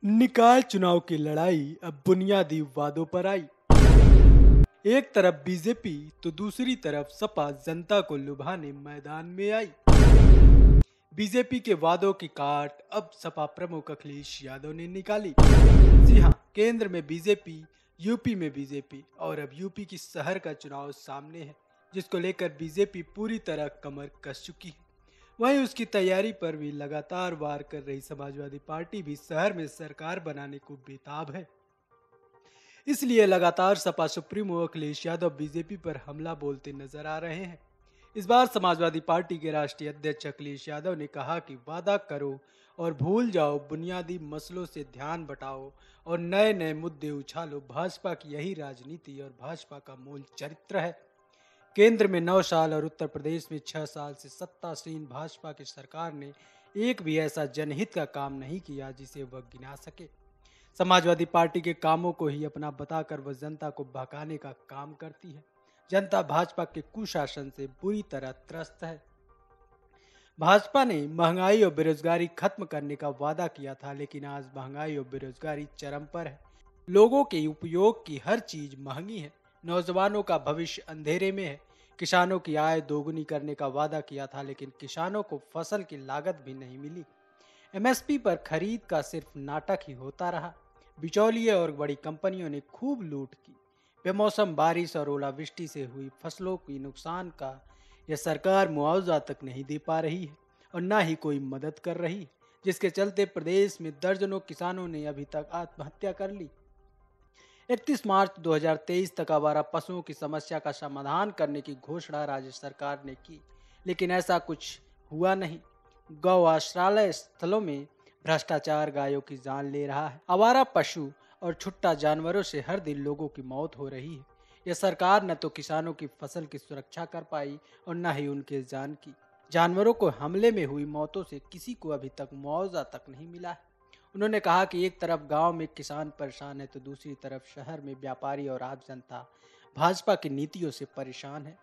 निकाय चुनाव की लड़ाई अब बुनियादी वादों पर आई। एक तरफ बीजेपी तो दूसरी तरफ सपा जनता को लुभाने मैदान में आई। बीजेपी के वादों की काट अब सपा प्रमुख अखिलेश यादव ने निकाली। जी हां, केंद्र में बीजेपी, यूपी में बीजेपी और अब यूपी की शहर का चुनाव सामने है, जिसको लेकर बीजेपी पूरी तरह कमर कस चुकी है। वहीं उसकी तैयारी पर भी लगातार वार कर रही समाजवादी पार्टी भी शहर में सरकार बनाने को बेताब है। इसलिए लगातार सपा सुप्रीमो अखिलेश यादव बीजेपी पर हमला बोलते नजर आ रहे हैं। इस बार समाजवादी पार्टी के राष्ट्रीय अध्यक्ष अखिलेश यादव ने कहा कि वादा करो और भूल जाओ, बुनियादी मसलों से ध्यान बटाओ और नए नए मुद्दे उछालो। भाजपा की यही राजनीति और भाजपा का मूल चरित्र है। केंद्र में 9 साल और उत्तर प्रदेश में 6 साल से सत्तासीन भाजपा की सरकार ने एक भी ऐसा जनहित का काम नहीं किया जिसे वह गिना सके। समाजवादी पार्टी के कामों को ही अपना बताकर वह जनता को बहकाने का काम करती है। जनता भाजपा के कुशासन से बुरी तरह त्रस्त है। भाजपा ने महंगाई और बेरोजगारी खत्म करने का वादा किया था, लेकिन आज महंगाई और बेरोजगारी चरम पर है। लोगों के उपयोग की हर चीज महंगी है। नौजवानों का भविष्य अंधेरे में है। किसानों की आय दोगुनी करने का वादा किया था, लेकिन किसानों को फसल की लागत भी नहीं मिली। एमएसपी पर खरीद का सिर्फ नाटक ही होता रहा। बिचौलिए और बड़ी कंपनियों ने खूब लूट की। बेमौसम बारिश और ओलावृष्टि से हुई फसलों की नुकसान का यह सरकार मुआवजा तक नहीं दे पा रही है और न ही कोई मदद कर रही है, जिसके चलते प्रदेश में दर्जनों किसानों ने अभी तक आत्महत्या कर ली। 31 मार्च 2023 तक आवारा पशुओं की समस्या का समाधान करने की घोषणा राज्य सरकार ने की, लेकिन ऐसा कुछ हुआ नहीं। गौ आश्रय स्थलों में भ्रष्टाचार गायों की जान ले रहा है। आवारा पशु और छुट्टा जानवरों से हर दिन लोगों की मौत हो रही है। यह सरकार न तो किसानों की फसल की सुरक्षा कर पाई और न ही उनके जान की। जानवरों को हमले में हुई मौतों से किसी को अभी तक मुआवजा तक नहीं मिला है। उन्होंने कहा कि एक तरफ गांव में किसान परेशान है तो दूसरी तरफ शहर में व्यापारी और आम जनता भाजपा की नीतियों से परेशान है।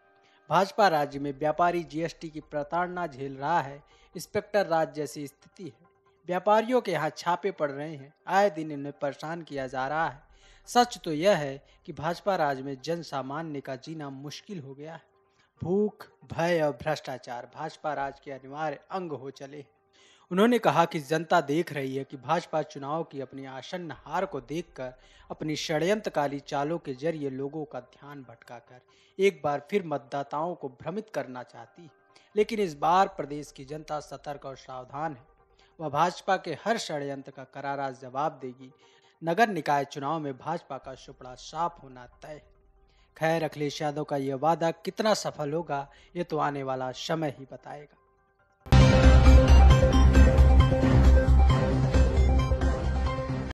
भाजपा राज्य में व्यापारी जीएसटी की प्रताड़ना झेल रहा है। इंस्पेक्टर राज जैसी स्थिति है। व्यापारियों के यहाँ छापे पड़ रहे हैं। आए दिन इन्हें परेशान किया जा रहा है। सच तो यह है कि भाजपा राज में जन सामान्य का जीना मुश्किल हो गया है। भूख, भय और भ्रष्टाचार भाजपा राज के अनिवार्य अंग हो चले हैं। उन्होंने कहा कि जनता देख रही है कि भाजपा चुनाव की अपनी आसन्न हार को देखकर अपनी षड्यंत्रकारी चालों के जरिए लोगों का ध्यान भटकाकर एक बार फिर मतदाताओं को भ्रमित करना चाहती है। लेकिन इस बार प्रदेश की जनता सतर्क और सावधान है। वह भाजपा के हर षड्यंत्र का करारा जवाब देगी। नगर निकाय चुनाव में भाजपा का सुपड़ा साफ होना तय है। खैर, अखिलेश यादव का यह वादा कितना सफल होगा, ये तो आने वाला समय ही बताएगा।